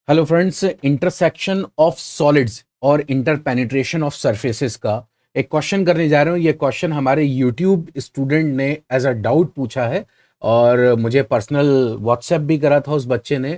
Hello friends, intersection of solids और इंटरपेनिट्रेशन of surfaces का एक क्वेश्चन करने जा रहे हूँ। ये क्वेश्चन हमारे यूट्यूब स्टूडेंट ने एज अ डाउट पूछा है और मुझे पर्सनल व्हाट्सएप भी करा था उस बच्चे ने।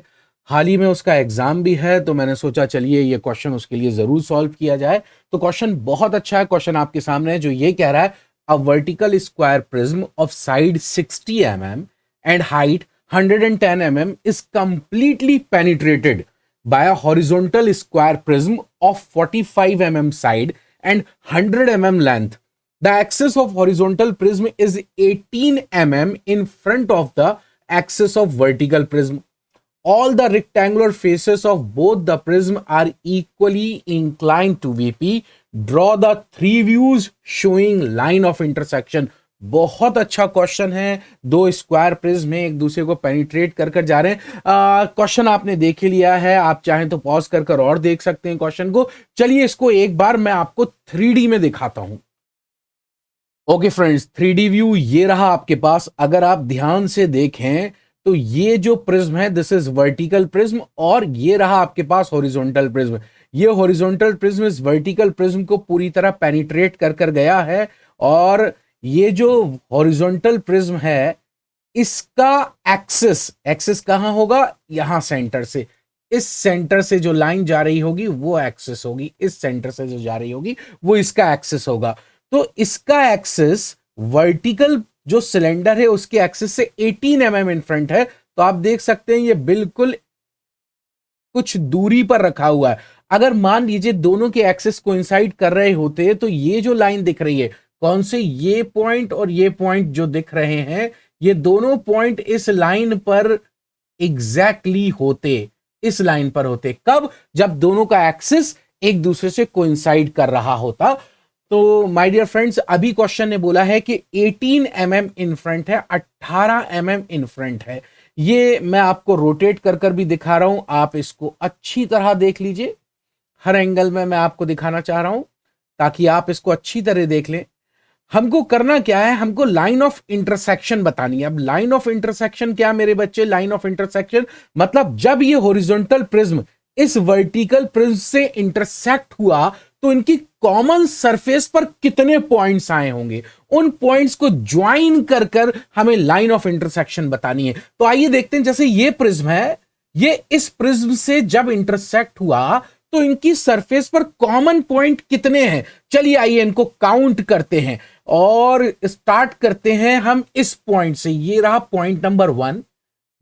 हाल ही में उसका एग्जाम भी है, तो मैंने सोचा चलिए ये क्वेश्चन उसके लिए जरूर सॉल्व किया जाए। तो क्वेश्चन बहुत अच्छा है। क्वेश्चन आपके सामने है जो ये कह रहा है, a vertical square prism of side 60 mm and height 110 mm is completely penetrated by a horizontal square prism of 45 mm side and 100 mm length. The axis of horizontal prism is 18 mm in front of the axis of vertical prism. All the rectangular faces of both the prism are equally inclined to VP. Draw the three views showing line of intersection. बहुत अच्छा question है। दो square prism में एक दूसरे को penetrate कर कर जा रहे हैं। क्वेश्चन आपने देख ही लिया है, आप चाहें तो पॉज कर कर और देख सकते हैं क्वेश्चन को। चलिए इसको एक बार मैं आपको 3D में दिखाता हूं। ओके फ्रेंड्स, 3D व्यू ये रहा आपके पास। अगर आप ध्यान से देखें तो ये जो प्रिज्म है दिस इज वर्टिकल प्रिज्म और ये रहा आपके पास हॉरिजॉन्टल प्रिज्म। ये हॉरिजॉन्टल प्रिज्म इस वर्टिकल प्रिज्म को पूरी तरह पेनिट्रेट कर कर गया है और ये जो हॉरिजॉन्टल प्रिज्म है इसका एक्सिस कहां होगा? यहां सेंटर से। इस सेंटर से जो लाइन जा रही होगी वो एक्सिस होगी, इस सेंटर से जो जा रही होगी वो इसका एक्सिस होगा। तो इसका एक्सिस वर्टिकल जो सिलेंडर है उसके एक्सिस से 18 mm इन फ्रंट है। तो आप देख सकते हैं ये बिल्कुल कुछ दूरी पर रखा हुआ है। अगर मान लीजिए दोनों के एक्सिस कोइंसाइड कर रहे होते तो ये जो लाइन दिख रही है, कौन से? ये पॉइंट और ये पॉइंट जो दिख रहे हैं, ये दोनों पॉइंट इस लाइन पर एग्जैक्टली होते, इस लाइन पर होते। कब? जब दोनों का एक्सिस एक दूसरे से कोइंसाइड कर रहा होता। तो माय डियर फ्रेंड्स, अभी क्वेश्चन ने बोला है कि 18 mm इन फ्रंट है, 18 mm इन फ्रंट है। ये मैं आपको रोटेट कर कर भी दिखा रहा हूं, आप इसको अच्छी तरह देख लीजिए। हर एंगल में मैं आपको दिखाना चाह रहा हूं ताकि आप इसको अच्छी तरह देख लें। हमको करना क्या है? हमको लाइन ऑफ इंटरसेक्शन बतानी है। अब लाइन ऑफ इंटरसेक्शन क्या मेरे बच्चे? लाइन ऑफ इंटरसेक्शन मतलब जब ये हॉरिजॉन्टल प्रिज्म इस वर्टिकल प्रिज्म से इंटरसेक्ट हुआ तो इनकी कॉमन सरफेस पर कितने पॉइंट्स आए होंगे, उन पॉइंट्स को ज्वाइन कर कर हमें लाइन ऑफ इंटरसेक्शन बतानी है। तो आइए देखते हैं, जैसे ये प्रिज्म है, ये इस प्रिज्म से जब इंटरसेक्ट हुआ तो इनकी सरफेस पर कॉमन पॉइंट कितने हैं। चलिए आइए इनको काउंट करते हैं और स्टार्ट करते हैं हम इस पॉइंट से। ये रहा point number 1,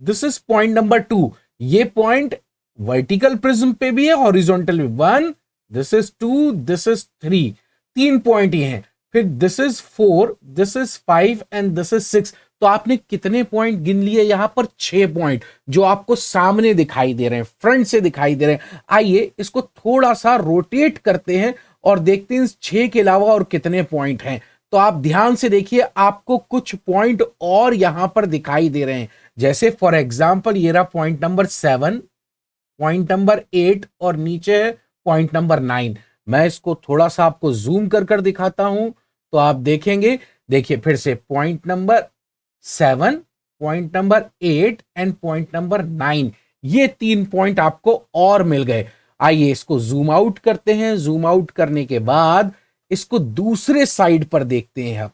this is point number 2। ये पॉइंट वर्टिकल प्रिज्म पे भी है, हॉरिजॉन्टल में 1, this is 2, this is 3, 3 point ही हैं। फिर this is 4, this is 5 and this is 6। तो आपने कितने पॉइंट गिन लिए? यहां पर 6 पॉइंट जो आपको सामने दिखाई दे रहे हैं, फ्रंट से दिखाई दे रहे हैं। आइए इसको थोड़ा सा रोटेट करते हैं और देखते हैं 6 के अलावा और कितने पॉइंट हैं। तो आप ध्यान से देखिए, आपको कुछ पॉइंट और यहां पर दिखाई दे रहे हैं। जैसे फॉर एग्जाम्पल ये रहा पॉइंट नंबर 7, पॉइंट नंबर 8 और नीचे है पॉइंट नंबर 9। मैं इसको थोड़ा सा आपको जूम कर कर दिखाता हूं तो आप देखेंगे। देखिए फिर से point number 7, point number 8 and point number 9, ये 3 पॉइंट आपको और मिल गए। आइए इसको जूम आउट करते हैं। जूम आउट करने के बाद इसको दूसरे साइड पर देखते हैं आप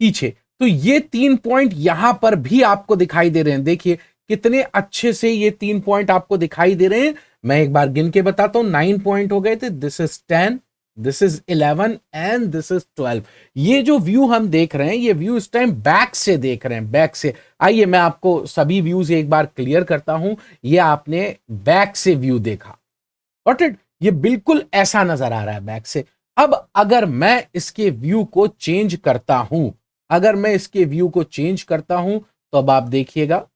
पीछे। तो ये 3 पॉइंट यहां पर भी आपको दिखाई दे रहे हैं। देखिए कितने अच्छे से ये 3 पॉइंट आपको दिखाई दे रहे हैं। मैं एक बार गिन के बताता हूं, 9 पॉइंट हो गए थे। This is 10, this is 11 and this is 12। ये जो व्यू हम देख रहे हैं, ये व्यू इस टाइम बैक से देख रहे हैं, बैक से। आइए मैं आपको सभी व्यूज एक बार क्लियर करता हूं। ये आपने बैक से व्यू देखा, गॉट इट? ये बिल्कुल ऐसा नजर आ रहा है बैक से। अब अगर मैं इसके व्यू को चेंज करता हूं, अगर मैं इसके व्यू को चेंज करता हूं तो अब आप देखिएगा,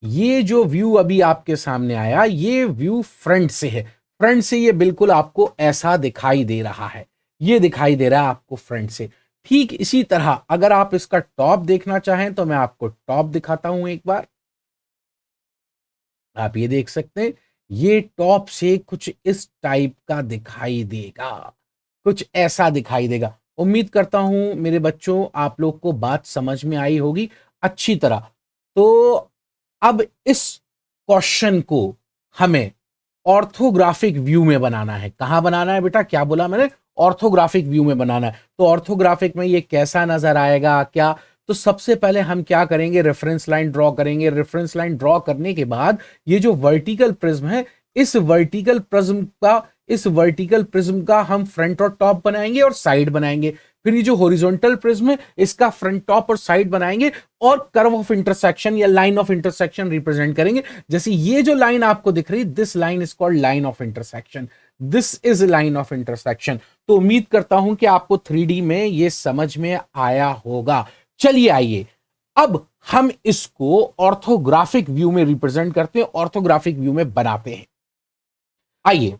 ये जो व्यू अभी आपके सामने आया, ये व्यू फ्रंट से है। फ्रंट से ये बिल्कुल आपको ऐसा दिखाई दे रहा है, ये दिखाई दे रहा है आपको फ्रंट से। ठीक इसी तरह अगर आप इसका टॉप देखना चाहें तो मैं आपको टॉप दिखाता हूं एक बार। आप ये देख सकते हैं, ये टॉप से कुछ इस टाइप का दिखाई देगा, कुछ ऐसा दिखाई देगा। उम्मीद करता हूं मेरे बच्चों आप लोग को बात समझ में आई होगी अच्छी तरह। तो अब इस क्वेश्चन को हमें ऑर्थोग्राफिक व्यू में बनाना है। कहां बनाना है बेटा, क्या बोला मैंने, ऑर्थोग्राफिक व्यू में बनाना है। तो ऑर्थोग्राफिक में ये कैसा नजर आएगा क्या, तो सबसे पहले हम क्या करेंगे, रेफरेंस लाइन ड्रॉ करेंगे। रेफरेंस लाइन ड्रॉ करने के बाद ये जो वर्टिकल प्रिज्म है, इस वर्टिकल प्रिज्म का हम फ्रंट और टॉप बनाएंगे और साइड बनाएंगे। फिर ये जो हॉरिजॉन्टल प्रिज्म है, इसका फ्रंट, टॉप और साइड बनाएंगे और कर्व ऑफ इंटरसेक्शन या लाइन ऑफ इंटरसेक्शन रिप्रेजेंट करेंगे। जैसे ये जो लाइन आपको दिख रही, this line is called line of intersection, this is line of intersection. तो उम्मीद करता हूं कि आपको 3D में ये समझ में आया होगा। चलिए आइए अब हम इसको ऑर्थोग्राफिक व्यू में रिप्रेजेंट करते हैं, ऑर्थोग्राफिक व्यू में बनाते हैं। आइए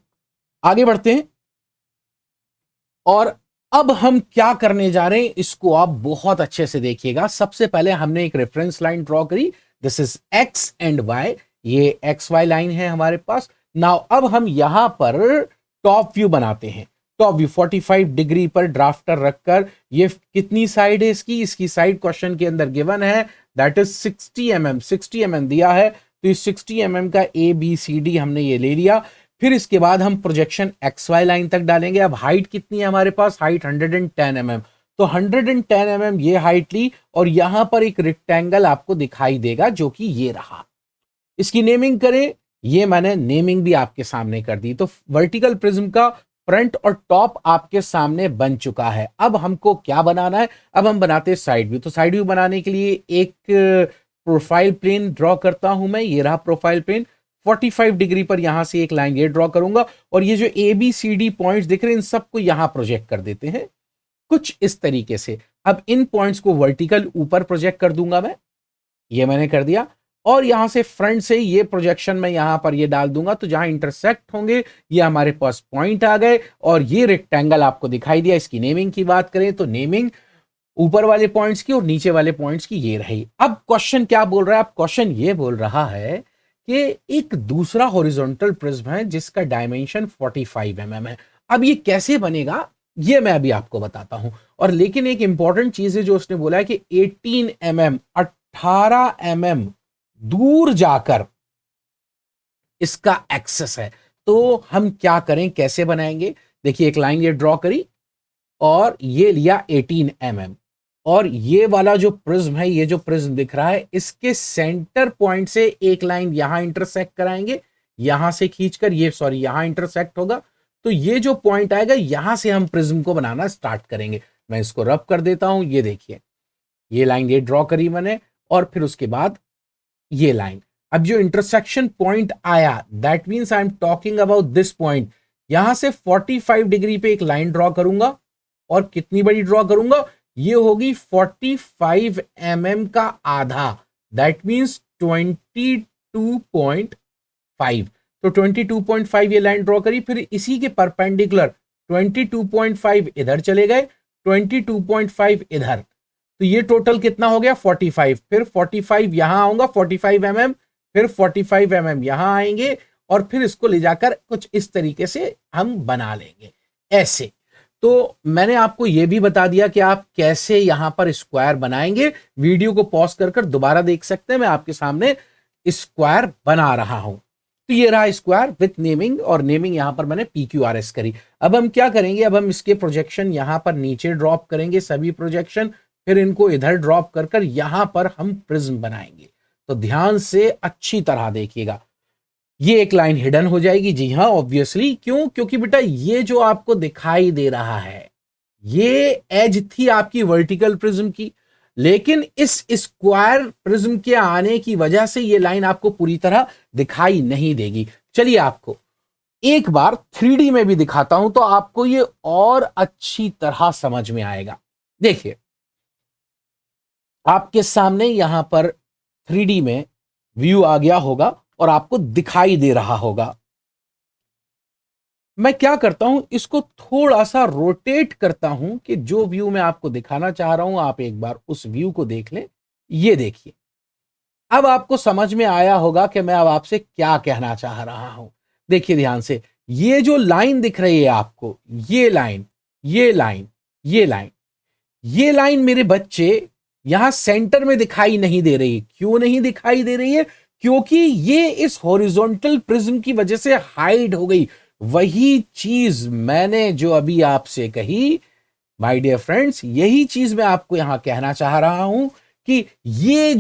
आगे बढ़ते हैं। और अब हम क्या करने जा रहे हैं, इसको आप बहुत अच्छे से देखिएगा। सबसे पहले हमने एक रेफरेंस लाइन ड्रॉ करी, this is X and Y, ये एक्स वाई लाइन है हमारे पास। नाउ अब हम यहां पर टॉप व्यू बनाते हैं। टॉप व्यू 45 डिग्री पर ड्राफ्टर रखकर, ये कितनी साइड है इसकी, इसकी साइड क्वेश्चन के अंदर गिवन है, दैट इज 60 mm, 60 mm दिया है। तो इस 60 mm का ABCD हमने ये ले लिया। फिर इसके बाद हम प्रोजेक्शन XY लाइन तक डालेंगे। अब हाइट कितनी है हमारे पास, हाइट 110 mm, तो 110 mm ये हाइट ली और यहां पर एक रेक्टेंगल आपको दिखाई देगा जो कि ये रहा। इसकी नेमिंग करें, ये मैंने नेमिंग भी आपके सामने कर दी। तो वर्टिकल प्रिज्म का फ्रंट और टॉप आपके सामने बन चुका है। अब हमको क्या बनाना है, अब हम बनाते हैं साइड व्यू। तो साइड व्यू बनाने के लिए एक प्रोफाइल प्लेन ड्रॉ करता हूं मैं, ये रहा प्रोफाइल प्लेन। 45 डिग्री पर यहां से एक लाइन ये ड्रॉ करूंगा और ये जो ABCD पॉइंट्स दिख रहे हैं, इन सबको यहां प्रोजेक्ट कर देते हैं कुछ इस तरीके से। अब इन पॉइंट्स को वर्टिकल ऊपर प्रोजेक्ट कर दूंगा मैं, ये मैंने कर दिया। और यहां से फ्रंट से ये प्रोजेक्शन मैं यहां पर ये डाल दूंगा, तो जहां इंटरसेक्ट होंगे ये हमारे पास पॉइंट आ गए और ये रेक्टेंगल आपको दिखाई दिया। इसकी नेमिंग की बात करें तो नेमिंग ऊपर वाले पॉइंट्स की और नीचे वाले पॉइंट्स की ये रही। अब क्वेश्चन क्या बोल रहा है, अब क्वेश्चन ये बोल रहा है कि एक दूसरा हॉरिजॉन्टल प्रिज्म है जिसका डायमेंशन 45 mm है। अब ये कैसे बनेगा ये मैं अभी आपको बताता हूं। और लेकिन एक इंपॉर्टेंट चीज है जो उसने बोला है कि 18 mm, 18 mm दूर जाकर इसका एक्सेस है। तो हम क्या करें, कैसे बनाएंगे, देखिए एक लाइन ये ड्रॉ करी और ये लिया 18 mm और ये वाला जो प्रिज्म है, ये जो प्रिज्म दिख रहा है, इसके सेंटर पॉइंट से एक लाइन यहां इंटरसेक्ट कराएंगे, यहां से खींचकर ये यहां इंटरसेक्ट होगा। तो ये जो पॉइंट आएगा यहां से हम प्रिज्म को बनाना स्टार्ट करेंगे। मैं इसको रब कर देता हूं, ये देखिए ये लाइन ये ड्रॉ करी मैंने और फिर उसके बाद ये लाइन। अब जो इंटरसेक्शन पॉइंट आया, that means I am talking about this point. यहां से 45 डिग्री पे एक लाइन ड्रॉ करूंगा और कितनी बड़ी ड्रॉ करूंगा, ये होगी 45 mm का आधा, दैट मींस 22.5। तो 22.5 ये लाइन ड्रॉ करी, फिर इसी के परपेंडिकुलर 22.5 इधर चले गए, 22.5 इधर, तो ये टोटल कितना हो गया 45। फिर 45 यहां आऊंगा 45 mm, फिर 45 mm यहां आएंगे और फिर इसको ले जाकर कुछ इस तरीके से हम बना लेंगे ऐसे। तो मैंने आपको यह भी बता दिया कि आप कैसे यहां पर स्क्वायर बनाएंगे। वीडियो को पॉज कर दोबारा देख सकते हैं, मैं आपके सामने स्क्वायर बना रहा हूं। तो ये रहा स्क्वायर विथ नेमिंग और नेमिंग यहां पर मैंने PQRS करी। अब हम क्या करेंगे, अब हम इसके प्रोजेक्शन यहां पर नीचे ड्रॉप करेंगे सभी प्रोजेक्शन, फिर इनको इधर ड्रॉप कर यहां पर हम प्रिज्म बनाएंगे। तो ध्यान से अच्छी तरह देखिएगा, ये एक लाइन हिडन हो जाएगी। जी हाँ ऑब्वियसली, क्यों, क्योंकि बेटा ये जो आपको दिखाई दे रहा है ये एज थी आपकी वर्टिकल प्रिज्म की, लेकिन इस स्क्वायर प्रिज्म के आने की वजह से ये लाइन आपको पूरी तरह दिखाई नहीं देगी। चलिए आपको एक बार 3D में भी दिखाता हूं तो आपको ये और अच्छी तरह समझ में आएगा। देखिए आपके सामने यहां पर 3D में व्यू आ गया होगा और आपको दिखाई दे रहा होगा। मैं क्या करता हूं, इसको थोड़ा सा रोटेट करता हूं कि जो व्यू मैं आपको दिखाना चाह रहा हूं आप एक बार उस व्यू को देख लें। ये देखिए अब आपको समझ में आया होगा कि मैं अब आपसे क्या कहना चाह रहा हूं। देखिए ध्यान से, ये जो लाइन दिख रही है आपको, ये लाइन, ये लाइन, ये लाइन, ये लाइन मेरे बच्चे यहां सेंटर में दिखाई नहीं दे रही। क्यों नहीं दिखाई दे रही है, क्योंकि ये इस हॉरिजॉन्टल प्रिज्म की वजह से हाइड हो गई। वही चीज मैंने जो अभी आपसे कही माय डियर फ्रेंड्स, यही चीज मैं आपको यहां कहना चाह रहा हूं कि ये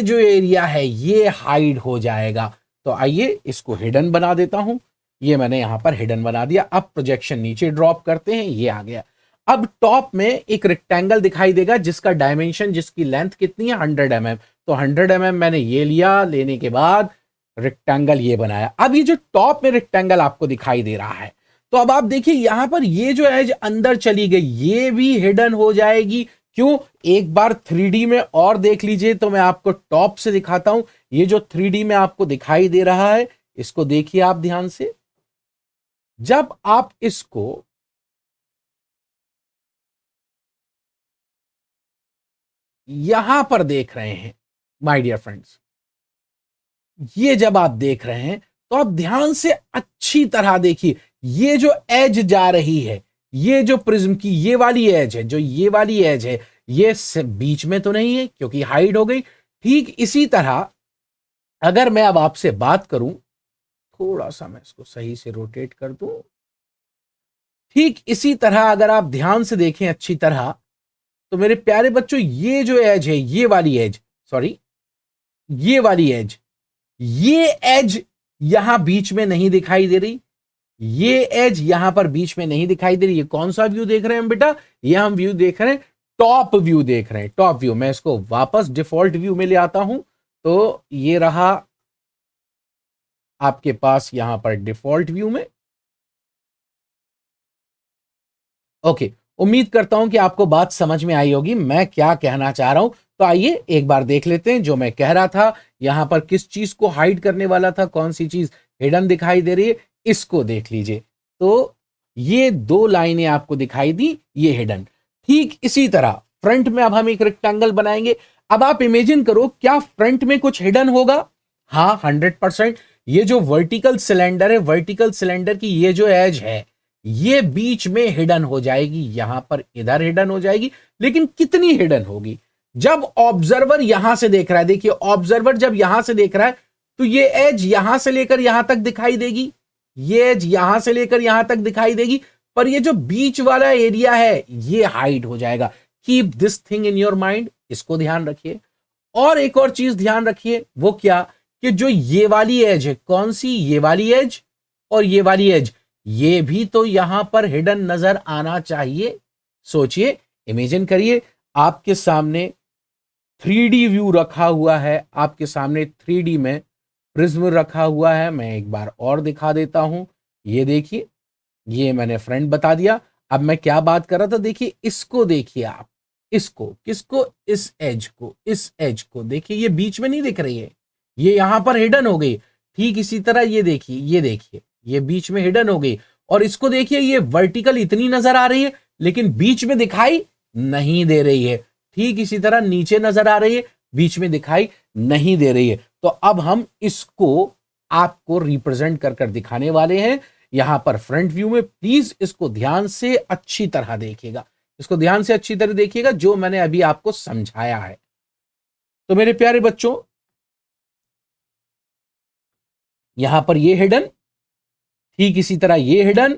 जो एरिया है ये हाइड हो जाएगा। तो आइए इसको हिडन बना देता हूं। ये मैंने यहां पर हिडन बना दिया। अब प्रोजेक्शन नीचे ड्रॉप करते हैं, ये आ गया। अब टॉप में एक रेक्टेंगल दिखाई देगा जिसका डायमेंशन, जिसकी लेंथ कितनी है 100 mm। तो 100 mm मैंने ये लिया, लेने के बाद रेक्टेंगल ये बनाया। अब ये जो टॉप में रेक्टेंगल आपको दिखाई दे रहा है, तो अब आप देखिए यहां पर ये जो एज अंदर चली गई ये भी हिडन हो जाएगी। क्यों? एक बार 3D में और देख लीजिए, तो मैं आपको टॉप से दिखाता हूं। ये जो 3D में आपको दिखाई दे रहा है, इसको देखिए आप ध्यान से। जब आप इसको यहां पर देख रहे हैं माय डियर फ्रेंड्स, ये जब आप देख रहे हैं तो आप ध्यान से अच्छी तरह देखिए। ये जो एज जा रही है, ये जो प्रिज्म की ये वाली एज है, जो ये वाली एज है, ये बीच में तो नहीं है क्योंकि हाइड हो गई। ठीक इसी तरह अगर मैं अब आपसे बात करूं, थोड़ा सा मैं इसको सही से रोटेट कर दूं। ठीक इसी तरह अगर आप ध्यान से देखें अच्छी तरह, तो मेरे प्यारे बच्चों ये जो एज है, ये वाली एज, सॉरी ये वाली एज, ये एज यहां बीच में नहीं दिखाई दे रही। ये एज यहां पर बीच में नहीं दिखाई दे रही। ये कौन सा व्यू देख रहे हैं हम बेटा? ये हम व्यू देख रहे हैं, टॉप व्यू देख रहे हैं। टॉप व्यू, मैं इसको वापस डिफॉल्ट व्यू में ले आता हूं। तो ये रहा आपके पास यहां पर डिफॉल्ट व्यू में। ओके, उम्मीद करता हूं कि आपको बात समझ में आई होगी मैं क्या कहना चाह रहा हूं। तो आइए एक बार देख लेते हैं जो मैं कह रहा था। यहां पर किस चीज को हाइड करने वाला था, कौन सी चीज हिडन दिखाई दे रही है, इसको देख लीजिए। तो ये दो लाइनें आपको दिखाई दी, ये हिडन। ठीक इसी तरह फ्रंट में अब हम एक रेक्टेंगल बनाएंगे। अब आप इमेजिन करो, क्या फ्रंट में कुछ हिडन होगा? हाँ, 100%। ये जो वर्टिकल सिलेंडर है, वर्टिकल सिलेंडर की ये जो एज है, ये बीच में हिडन हो जाएगी। यहां पर इधर हिडन हो जाएगी, लेकिन कितनी हिडन होगी? जब ऑब्जर्वर यहां से देख रहा है, देखिए ऑब्जर्वर जब यहां से देख रहा है, तो ये एज यहां से लेकर यहां तक दिखाई देगी, ये एज यहां से लेकर यहां तक दिखाई देगी, पर ये जो बीच वाला एरिया है ये हाइड हो जाएगा। Keep this thing in your mind, इसको ध्यान रखिए। और एक और चीज ध्यान रखिए, वो क्या? कि जो ये वाली एज है, कौन सी? ये वाली एज और ये वाली एज, ये भी तो यहां पर हिडन नजर आना चाहिए। सोचिए, इमेजिन करिए, आपके सामने 3D व्यू रखा हुआ है, आपके सामने 3D में प्रिज्म रखा हुआ है। मैं एक बार और दिखा देता हूं। ये देखिए, ये मैंने फ्रंट बता दिया। अब मैं क्या बात कर रहा था, देखिए इसको देखिए आप, इसको, किसको? इस एज को, इस एज को देखिए, ये बीच में नहीं दिख रही है, ये यहां पर हिडन हो गई। ठीक इसी तरह ये देखिए, ये देखिए, ये बीच में हिडन हो गई। और इसको देखिए, ये वर्टिकल इतनी नजर आ रही है लेकिन बीच में दिखाई नहीं दे रही है। ठीक इसी तरह नीचे नजर आ रही है, बीच में दिखाई नहीं दे रही है। तो अब हम इसको आपको रिप्रेजेंट कर कर दिखाने वाले हैं यहां पर फ्रंट व्यू में। प्लीज इसको ध्यान से अच्छी तरह देखिएगा, इसको ध्यान से अच्छी तरह देखिएगा जो मैंने अभी आपको समझाया है। तो मेरे प्यारे बच्चों, यहां पर ये हिडन, ठीक इसी तरह ये हिडन,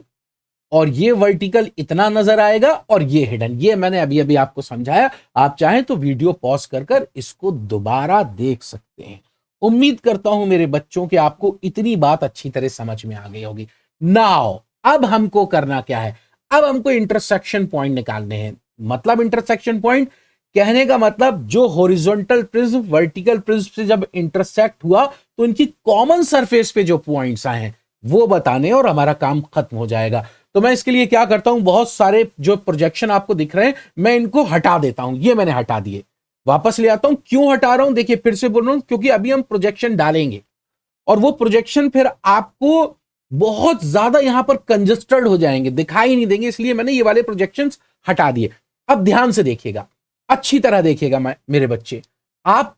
और ये वर्टिकल इतना नजर आएगा, और ये हिडन, ये मैंने अभी अभी आपको समझाया। आप चाहें तो वीडियो पॉज कर कर इसको दोबारा देख सकते हैं। उम्मीद करता हूं मेरे बच्चों कि आपको इतनी बात अच्छी तरह समझ में आ गई होगी। नाउ अब हमको करना क्या है? अब हमको इंटरसेक्शन पॉइंट निकालने हैं। मतलब इंटरसेक्शन पॉइंट कहने का मतलब, जो हॉरिजॉन्टल प्रिज्म वर्टिकल प्रिज्म से जब इंटरसेक्ट हुआ तो इनकी कॉमन सरफेस पे जो पॉइंट्स आए हैं वो बताने, और हमारा काम खत्म हो जाएगा। तो मैं इसके लिए क्या करता हूं, बहुत सारे जो प्रोजेक्शन आपको दिख रहे हैं मैं इनको हटा देता हूं। ये मैंने हटा दिए, वापस ले आता हूं। क्यों हटा रहा हूं? देखिए फिर से बोल रहा हूं, क्योंकि अभी हम प्रोजेक्शन डालेंगे और वो प्रोजेक्शन फिर आपको बहुत ज्यादा यहां पर कंजस्टेड हो जाएंगे, दिखाई नहीं देंगे, इसलिए मैंने ये वाले प्रोजेक्शंस हटा दिए। अब ध्यान से देखिएगा, अच्छी तरह देखिएगा मेरे बच्चे। आप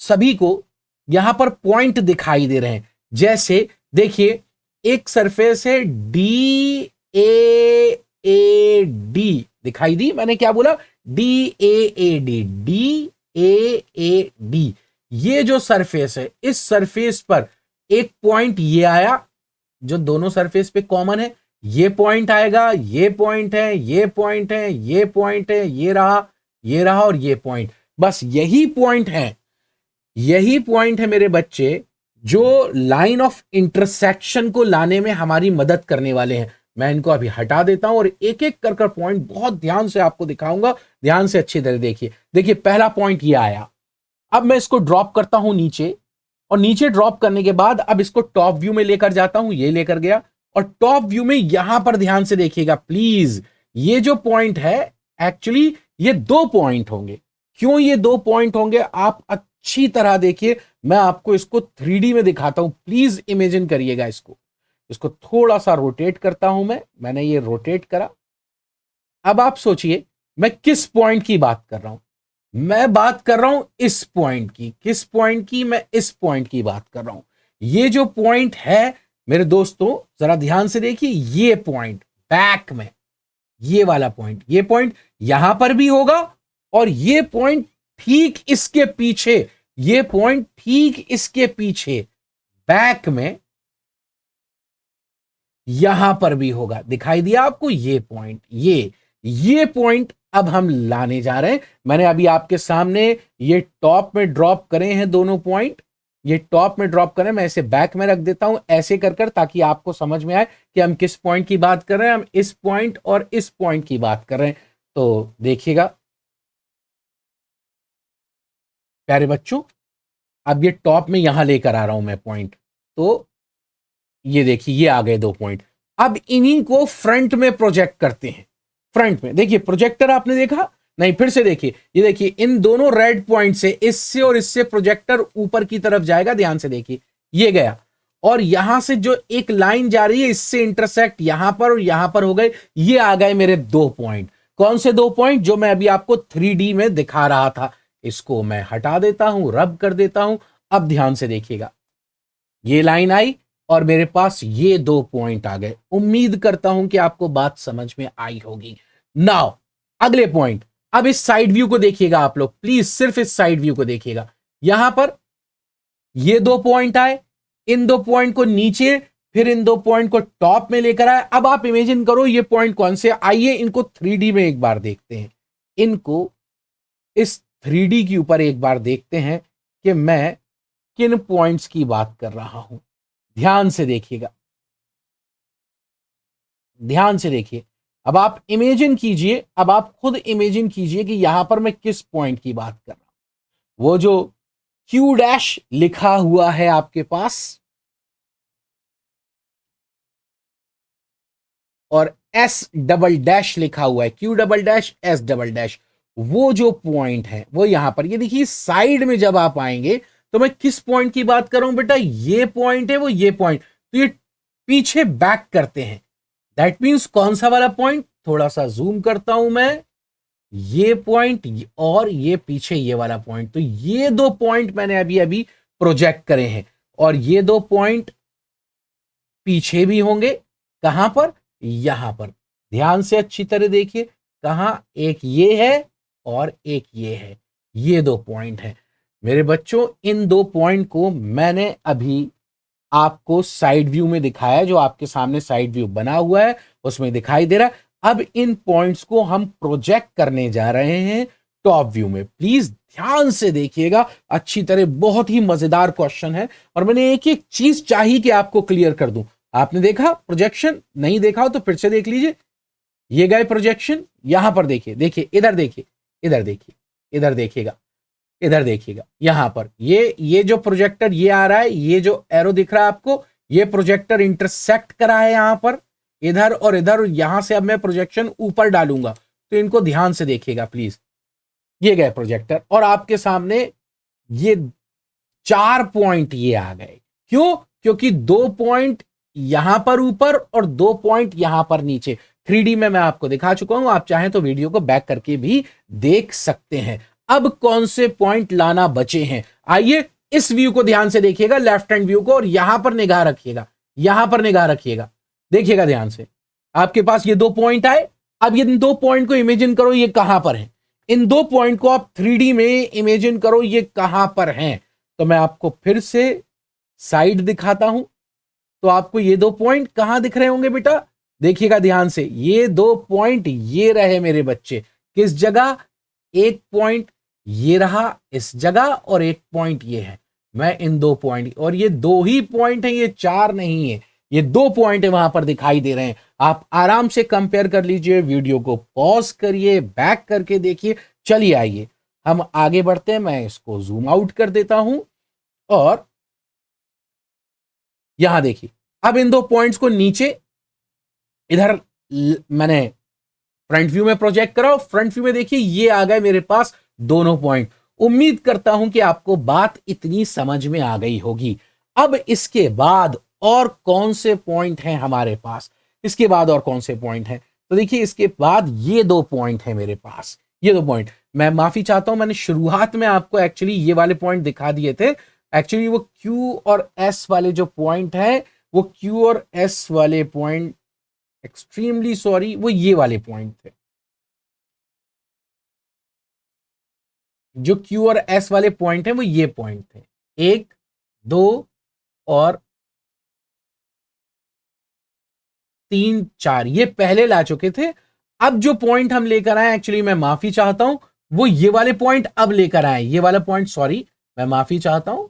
सभी को यहां पर पॉइंट दिखाई दे रहे हैं। जैसे देखिए, एक सरफेस है डी ए डी, दिखाई दी? मैंने क्या बोला? D A D, D A D. ये जो सरफेस है, इस सरफेस पर एक पॉइंट ये आया जो दोनों सरफेस पे कॉमन है, ये पॉइंट आएगा, ये पॉइंट है, ये पॉइंट है, ये पॉइंट है, ये रहा और ये पॉइंट। बस यही पॉइंट है, यही पॉइंट है मेरे बच्चे जो लाइन ऑफ इंटरसेक्शन को लाने में हमारी मदद करने वाले हैं। मैं इनको अभी हटा देता हूं और एक एक कर पॉइंट बहुत ध्यान से आपको दिखाऊंगा। ध्यान से अच्छी तरह देखिए। देखिए पहला पॉइंट ये आया, अब मैं इसको ड्रॉप करता हूं नीचे, और नीचे ड्रॉप करने के बाद अब इसको टॉप व्यू में लेकर जाता हूं, ये लेकर गया, और टॉप व्यू में यहां पर ध्यान से देखिएगा प्लीज। ये जो पॉइंट है एक्चुअली ये दो पॉइंट होंगे। क्यों ये दो पॉइंट होंगे आप अच्छी तरह देखिए। मैं आपको इसको 3D में दिखाता हूं, प्लीज इमेजिन करिएगा इसको। इसको थोड़ा सा रोटेट करता हूं मैंने ये रोटेट करा। अब आप सोचिए मैं किस पॉइंट की बात कर रहा हूं। मैं बात कर रहा हूं इस पॉइंट की। किस पॉइंट की? मैं इस पॉइंट की बात कर रहा हूं। ये जो पॉइंट है मेरे दोस्तों, जरा ध्यान से देखिए, ये पॉइंट बैक में, ये वाला पॉइंट, ये पॉइंट यहां पर भी होगा, और ये पॉइंट ठीक इसके पीछे, ये पॉइंट ठीक इसके पीछे बैक में यहां पर भी होगा। दिखाई दिया आपको ये पॉइंट? ये पॉइंट अब हम लाने जा रहे हैं। मैंने अभी आपके सामने ये टॉप में ड्रॉप करे हैं दोनों पॉइंट, ये टॉप में ड्रॉप करें। मैं इसे बैक में रख देता हूं ऐसे कर ताकि आपको समझ में आए कि हम किस पॉइंट की बात कर रहे हैं। हम इस पॉइंट और इस पॉइंट की बात कर रहे हैं। तो देखिएगा प्यारे बच्चों, अब ये टॉप में यहां लेकर आ रहा हूं मैं पॉइंट। तो ये देखिए ये आ गए दो पॉइंट। अब इन्हीं को फ्रंट में प्रोजेक्ट करते हैं। फ्रंट में देखिए प्रोजेक्टर आपने देखा नहीं, फिर से देखिए, ये देखिए इन दोनों रेड पॉइंट से, इससे और इससे प्रोजेक्टर ऊपर की तरफ जाएगा। ध्यान से देखिए ये गया, और यहां से जो एक लाइन जा रही है इससे इंटरसेक्ट यहां पर और यहां पर हो गए। ये आ गए मेरे दो पॉइंट। कौन से दो पॉइंट? जो मैं अभी आपको 3D में दिखा रहा था। इसको मैं हटा देता हूं, रब कर देता हूं। अब ध्यान से देखिएगा, ये लाइन आई और मेरे पास ये दो पॉइंट आ गए। उम्मीद करता हूं कि आपको बात समझ में आई होगी। नाउ अगले पॉइंट, अब इस साइड व्यू को देखिएगा आप लोग, प्लीज सिर्फ इस साइड व्यू को देखिएगा। यहां पर ये दो पॉइंट आए, इन दो पॉइंट को नीचे, फिर इन दो पॉइंट को टॉप में लेकर आए। अब आप इमेजिन करो ये पॉइंट कौन से? आइए इनको 3D में एक बार देखते हैं। इनको इस 3D के ऊपर एक बार देखते हैं कि मैं किन पॉइंट्स की बात कर रहा हूं। ध्यान से देखिएगा, ध्यान से देखिए। अब आप इमेजिन कीजिए, अब आप खुद इमेजिन कीजिए कि यहां पर मैं किस पॉइंट की बात कर रहा हूं। वो जो Q' लिखा हुआ है आपके पास और S" लिखा हुआ है, Q', S', वो जो पॉइंट है वो यहां पर। ये देखिए साइड में जब आप आएंगे तो मैं किस पॉइंट की बात कर रहा हूं बेटा? ये पॉइंट है वो, ये पॉइंट। तो ये पीछे बैक करते हैं। दैट मीन्स कौन सा वाला पॉइंट? थोड़ा सा जूम करता हूं मैं, ये पॉइंट और ये पीछे ये वाला पॉइंट। तो ये दो पॉइंट मैंने अभी अभी प्रोजेक्ट करे हैं, और ये दो पॉइंट पीछे भी होंगे। कहां पर? यहां पर। ध्यान से अच्छी तरह देखिए, कहां? एक ये है और एक ये है। ये दो पॉइंट है मेरे बच्चों। इन दो पॉइंट को मैंने अभी आपको साइड व्यू में दिखाया, जो आपके सामने साइड व्यू बना हुआ है उसमें दिखाई दे रहा है। अब इन पॉइंट्स को हम प्रोजेक्ट करने जा रहे हैं टॉप व्यू में। प्लीज ध्यान से देखिएगा अच्छी तरह, बहुत ही मजेदार क्वेश्चन है, और मैंने एक एक चीज चाहिए कि आपको क्लियर कर दूं। आपने देखा प्रोजेक्शन? नहीं देखा हो तो फिर से देख लीजिए। ये गए प्रोजेक्शन, यहां पर देखिए, देखिए इधर देखिए, इधर देखिए, इधर देखिएगा, इधर देखिएगा। यहां पर ये जो प्रोजेक्टर ये आ रहा है, ये जो एरो दिख रहा है आपको, ये प्रोजेक्टर इंटरसेक्ट करा है यहां पर, इधर और इधर। यहां से अब मैं प्रोजेक्शन ऊपर डालूंगा, तो इनको ध्यान से देखिएगा प्लीज। ये गए प्रोजेक्टर, और आपके सामने ये चार पॉइंट ये आ गए। क्यों? क्योंकि दो पॉइंट यहां पर ऊपर और दो पॉइंट यहां पर नीचे। 3D में मैं आपको दिखा चुका हूं, आप चाहें तो वीडियो को बैक करके भी देख सकते हैं। अब कौन से पॉइंट लाना बचे हैं? आइए इस व्यू को ध्यान से देखिएगा, लेफ्ट हैंड व्यू को, और यहां पर निगाह रखिएगा, यहां पर निगाह रखिएगा। देखिएगा ध्यान से, आपके पास ये दो पॉइंट आए। अब ये दो पॉइंट को इमेजिन करो ये कहां पर है। इन दो पॉइंट को आप 3D में इमेजिन करो ये कहां पर हैं। तो मैं आपको फिर से साइड दिखाता हूं, तो आपको ये 2 पॉइंट कहां दिख रहे होंगे बेटा, देखिएगा ध्यान से, ये 2 पॉइंट ये रहे मेरे बच्चे, किस जगह, एक पॉइंट ये रहा इस जगह और एक पॉइंट ये है। मैं इन 2 पॉइंट, और ये 2 ही पॉइंट हैं, ये 4 नहीं है, ये 2 पॉइंट वहां पर दिखाई दे रहे हैं। आप आराम से कंपेयर कर लीजिए, वीडियो को पॉज करिए, बैक करके देखिए। चलिए आइए हम आगे बढ़ते हैं, मैं इसको जूम आउट कर देता हूं और यहां देखिए, अब इन 2 पॉइंट्स को नीचे इधर मैंने फ्रंट व्यू में प्रोजेक्ट करा, फ्रंट व्यू में देखिए ये आ गए मेरे पास दोनों पॉइंट। उम्मीद करता हूं कि आपको बात इतनी समझ में आ गई होगी। अब इसके बाद और कौन से पॉइंट हैं हमारे पास, इसके बाद और कौन से पॉइंट हैं, तो देखिए इसके बाद ये 2 पॉइंट हैं मेरे पास, ये 2 पॉइंट। मैं माफी चाहता हूं, मैंने शुरुआत में आपको एक्चुअली ये वाले पॉइंट दिखा दिए थे। एक्चुअली वो Q और S वाले जो पॉइंट है, वो Q और S वाले पॉइंट, एक्सट्रीमली सॉरी, वो ये वाले पॉइंट थे। जो Q और S वाले पॉइंट हैं वो ये पॉइंट थे, 1, 2 और 3, 4, ये पहले ला चुके थे। अब जो पॉइंट हम लेकर आए, एक्चुअली मैं माफी चाहता हूं, वो ये वाले पॉइंट अब लेकर आए, ये वाला पॉइंट, सॉरी मैं माफी चाहता हूं,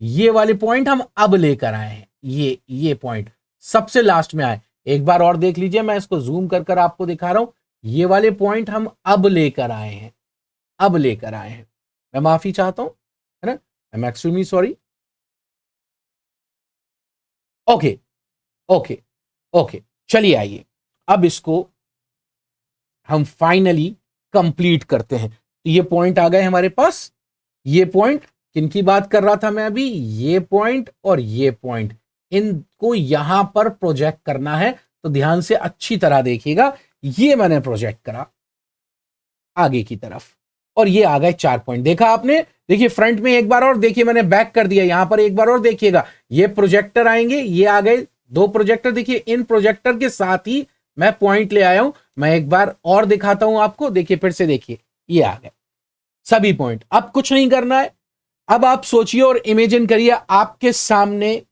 ये वाले पॉइंट हम अब लेकर आए हैं। ये पॉइंट सबसे लास्ट में आए, एक बार और देख लीजिए, मैं इसको जूम कर कर आपको दिखा रहा हूं, ये वाले पॉइंट हम अब लेकर आए हैं, अब लेकर आए हैं। मैं माफी चाहता हूं, है ना, I am extremely sorry. Okay okay okay, चलिए आइए अब इसको हम फाइनली कंप्लीट करते हैं। तो ये पॉइंट आ गए हमारे पास, ये पॉइंट किनकी बात कर रहा था मैं अभी, ये पॉइंट और ये पॉइंट, इनको यहां पर प्रोजेक्ट करना है। तो ध्यान से अच्छी तरह देखिएगा, ये मैंने प्रोजेक्ट करा आगे की तरफ, और ये आ गए 4 पॉइंट। देखा आपने, देखिए फ्रंट में एक बार और देखिए, मैंने बैक कर दिया, यहां पर एक बार और देखिएगा, ये प्रोजेक्टर आएंगे, ये आ गए 2 प्रोजेक्टर। देखिए इन प्रोजेक्टर के साथ ही मैं पॉइंट ले आया हूं। मैं एक बार और दिखाता हूं आपको, देखिए फिर से देखिए, ये आ गए सभी पॉइंट। अब कुछ नहीं करना है, अब आप सोचिए और इमेजिन करिए, आपके सामने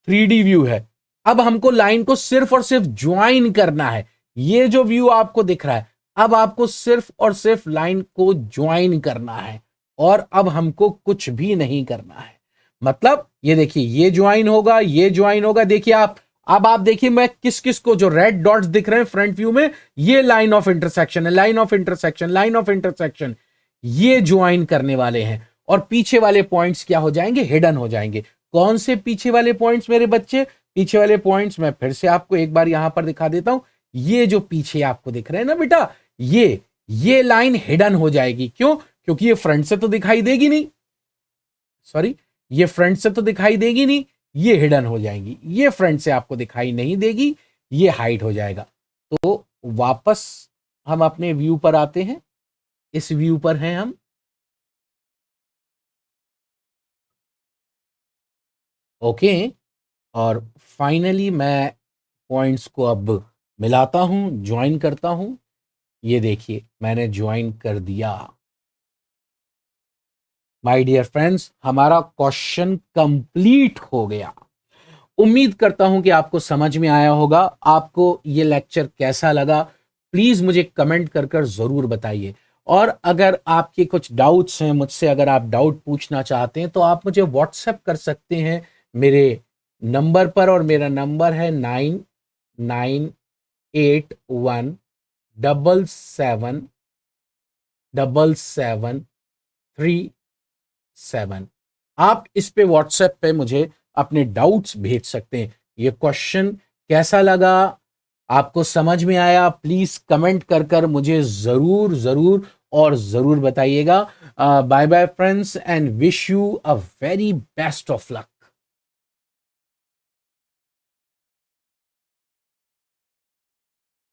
3D व्यू है। अब हमको लाइन को सिर्फ और सिर्फ ज्वाइन करना है। ये जो व्यू आपको दिख रहा है, अब आपको सिर्फ और सिर्फ लाइन को ज्वाइन करना है, और अब हमको कुछ भी नहीं करना है। मतलब ये देखिए, ये ज्वाइन होगा, ये ज्वाइन होगा। देखिए आप, अब आप देखिए मैं किस किस को, जो रेड डॉट्स दिख रहे हैं फ्रंट व्यू में, ये लाइन ऑफ इंटरसेक्शन है, line of intersection, line of intersection, ये ज्वाइन करने वाले हैं। और पीछे वाले पॉइंट्स क्या हो जाएंगे, हिडन हो जाएंगे। कौन से पीछे वाले पॉइंट्स मेरे बच्चे, पीछे वाले पॉइंट्स मैं फिर से आपको एक बार यहां पर दिखा देता हूं। ये जो पीछे आपको दिख रहे हैं ना बेटा, ये लाइन हिडन हो जाएगी। क्यों? क्योंकि ये फ्रंट से तो दिखाई देगी नहीं, सॉरी, ये फ्रंट से तो दिखाई देगी नहीं, ये हिडन हो जाएगी। ये फ्रंट से आपको दिखाई नहीं देगी, ये हाइड हो जाएगा। तो वापस हम अपने व्यू पर आते हैं, इस व्यू पर हैं हम, ओके। और फाइनली मैं पॉइंट्स को अब मिलाता हूं, ज्वाइन करता हूं। ये देखिए मैंने ज्वाइन कर दिया। माय डियर फ्रेंड्स, हमारा क्वेश्चन कंप्लीट हो गया। उम्मीद करता हूं कि आपको समझ में आया होगा। आपको ये लेक्चर कैसा लगा, प्लीज मुझे कमेंट कर कर जरूर बताइए। और अगर आपके कुछ डाउट्स हैं मुझसे, अगर आप डाउट पूछना चाहते हैं, तो आप मुझे व्हाट्सएप कर सकते हैं मेरे नंबर पर, और मेरा नंबर है 9981777737। आप इस पे व्हाट्सएप पे मुझे अपने डाउट्स भेज सकते हैं। ये क्वेश्चन कैसा लगा, आपको समझ में आया, प्लीज कमेंट कर कर मुझे जरूर जरूर और जरूर बताइएगा। Bye bye friends, and wish you a very best of luck.